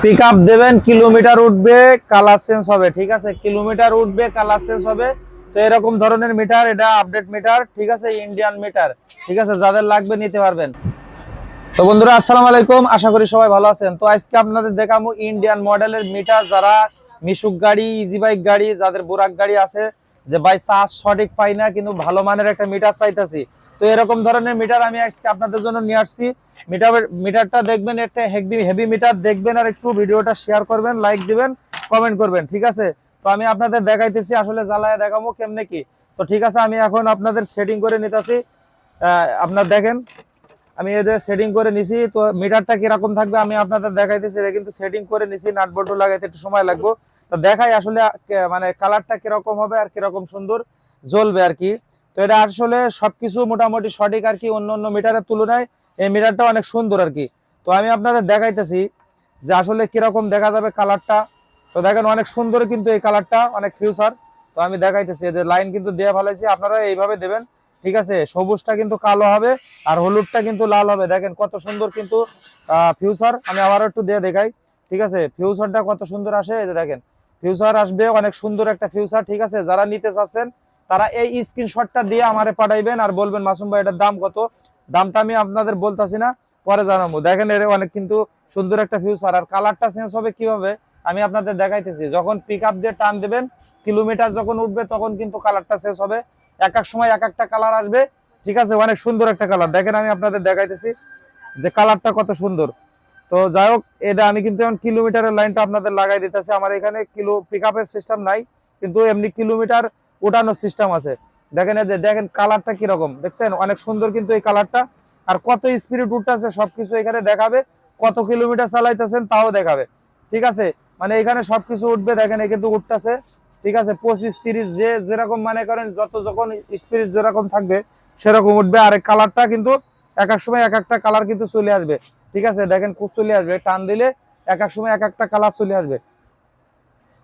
Pickup দেবেন, kilometre উঠবে, colour change হবে। ঠিক আছে, কিলোমিটার উঠবে, কালার চেঞ্জ হবে। তো এরকম ধরনের মিটার, এটা আপডেট মিটার। ঠিক আছে, ইন্ডিয়ান মিটার। ঠিক আছে, যাদের লাগবে নিতে পারবেন। তো বন্ধুরা, আসসালামু আলাইকুম, আশা করি সবাই ভালো আছেন। তো আজকে আপনাদের দেখাবো ইন্ডিয়ান মডেলের মিটার। যারা মিশুক গাড়ি, ইজি বাইক গাড়ি, যাদের বুরাক গাড়ি আছে, যে ভাই চার্জ সঠিক পাই না কিন্তু ভালো মানের একটা মিটার চাইতেছি, তো এরকম ধরনের মিটার আমি আজকে আপনাদের জন্য নিয়ে আসছি। মিটারটা দেখবেন, একটা হেভি মিটার দেখবেন, আর একটু ভিডিওটা শেয়ার করবেন, লাইক দিবেন, কমেন্ট করবেন। ঠিক আছে, তো আমি আপনাদের দেখাইতেছি আসলে জ্বালায় দেখাবো কেমনে কি। তো ঠিক আছে, আমি এখন আপনাদের সেটিং করে নিতেছি। আপনার দেখেন, আমি এদের সেটিং করে নিছি। তো মিটারটা কিরকম থাকবে আমি আপনাদের দেখাইতেছি। এটা কিন্তু সেটিং করে নিছি, নাট বল্টু লাগাইতে একটু সময় লাগবে। তো দেখাই আসলে মানে কালারটা কিরকম হবে আর কিরকম সুন্দর জ্বলবে আর কি। তো এটা আসলে সবকিছু মোটামুটি সঠিক আর কি, অন্য অন্য মিটারের তুলনায় এই মিটারটা অনেক সুন্দর আর কি। তো আমি আপনাদের দেখাইতেছি যে আসলে কিরকম দেখা যাবে কালারটা। তো দেখেন, অনেক সুন্দর কিন্তু এই কালারটা, অনেক ফিউচার। তো আমি দেখাইতেছি, এদের লাইন কিন্তু দিয়ে ফেলাইছি, আপনারা এইভাবে দেবেন। ঠিক আছে, সবুজটা কিন্তু কালো হবে আর হলুদটা কিন্তু লাল হবে। দেখেন কত সুন্দর কিন্তু ফিউচার। আমি আবার একটু দিয়ে দেখাই। ঠিক আছে, ফিউচারটা কত সুন্দর আসে, এই যে দেখেন ফিউচার আসবে, অনেক সুন্দর একটা ফিউচার। ঠিক আছে, যারা নিতে চাচ্ছেন তারা এই স্ক্রিনশটটা দিয়ে আমারে পাঠাইবেন আর বলবেন মাসুম ভাই এটার দাম কত। দামটা আমি আপনাদের বলতাছি না, পরে জানাবো। দেখেন এর অনেক কিন্তু সুন্দর একটা ফিউচার। আর কালারটা চেঞ্জ হবে কিভাবে আমি আপনাদের দেখাইতেছি। যখন পিক আপ দিয়ে টান দেবেন, কিলোমিটার যখন উঠবে, তখন কিন্তু কালারটা চেঞ্জ হবে। এক এক সময় এক একটা কালার আসবে। ঠিক আছে, অনেক সুন্দর একটা কালার। দেখেন আমি আপনাদের দেখাইতেছি যে কালারটা কত সুন্দর। তো যাই হোক, এটা আমি কিন্তু এখন কিলোমিটারের লাইনটা আপনাদের লাগাই দিতেছি। আমার এখানে কিলো পিক আপের সিস্টেম নাই, কিন্তু এমনি কিলোমিটার ওঠানোর সিস্টেম আছে। দেখেন দেখেন কালারটা কিরকম, দেখছেন অনেক সুন্দর কিন্তু এই কালারটা। আর কত স্পিড উঠতেছে সবকিছু এখানে দেখাবে, কত কিলোমিটার চালাইতেছেন তাও দেখাবে। ঠিক আছে, মানে এখানে সবকিছু উঠবে। দেখেন কিন্তু উঠতেছে। ঠিক আছে, 25-30 যে যেরকম মানে করেন, যত যখন স্পিড যেরকম থাকবে সেরকম উঠবে। আর কালারটা কিন্তু এক এক সময় এক একটা কালার কিন্তু চলে আসবে। ঠিক আছে, দেখেন খুব চলে আসবে, টান দিলে এক এক সময় এক একটা কালার চলে আসবে।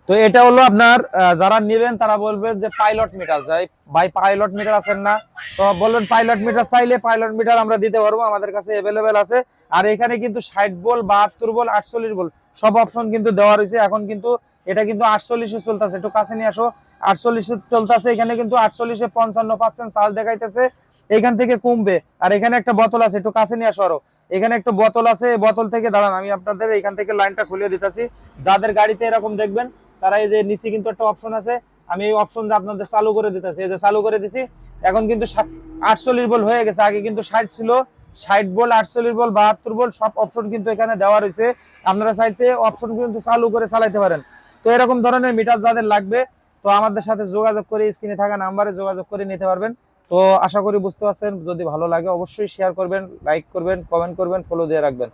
তো এটা হলো আপনার যারা নেবেন তারা বলবেন যে পাইলট মিটার, যাই ভাই পাইলট মিটার আছেন না, তো বলবেন পাইলট মিটার চাইলে পাইলট মিটার আমরা দিতে পারবো, আমাদের কাছে অ্যাভেলেবেল আছে। আর এখানে কিন্তু 60 ভোল্ট, 72 ভোল্ট, 48 ভোল্ট সব অপশন কিন্তু দেওয়া রয়েছে। এখন কিন্তু এটা কিন্তু 48-এ চলতেছে, একটু কাছে নিয়ে আসো। 48-এ চলতেছে, এখানে কিন্তু 48-এ 55% চার্জ দেখাইতেছে। এখান থেকে কমবে। আর এখানে একটা বোতল আছে, একটু কাছে নিয়ে আসো আরো। এখানে একটা বোতল আছে, বোতল থেকে দাঁড়ান, আমি আপনাদের এখান থেকে লাইনটা খুলে দিতেছি। যাদের গাড়িতে এরকম দেখবেন তারা এই যে নিচে কিন্তু একটা অপশন আছে, আমি এই অপশন আপনাদের চালু করে দিতেছি। এই যে চালু করে দিছি, এখন কিন্তু 48 ভোল্ট হয়ে গেছে। আগে কিন্তু 60 ছিল, 60 ভোল্ট, 48 ভোল্ট, 72 ভোল্ট সব অপশন কিন্তু এখানে দেওয়া রয়েছে। আপনারা চাইতে অপশন কিন্তু চালু করে চালাইতে পারেন। তো এরকম ধরনের মিটার যাদের লাগবে, তো আমাদের সাথে যোগাযোগ করে স্ক্রিনে থাকা নাম্বারে যোগাযোগ করে নিতে পারবেন। তো আশা করি বুঝতে পারছেন। যদি ভালো লাগে অবশ্যই শেয়ার করবেন, লাইক করবেন, কমেন্ট করবেন, ফলো দিয়ে রাখবেন।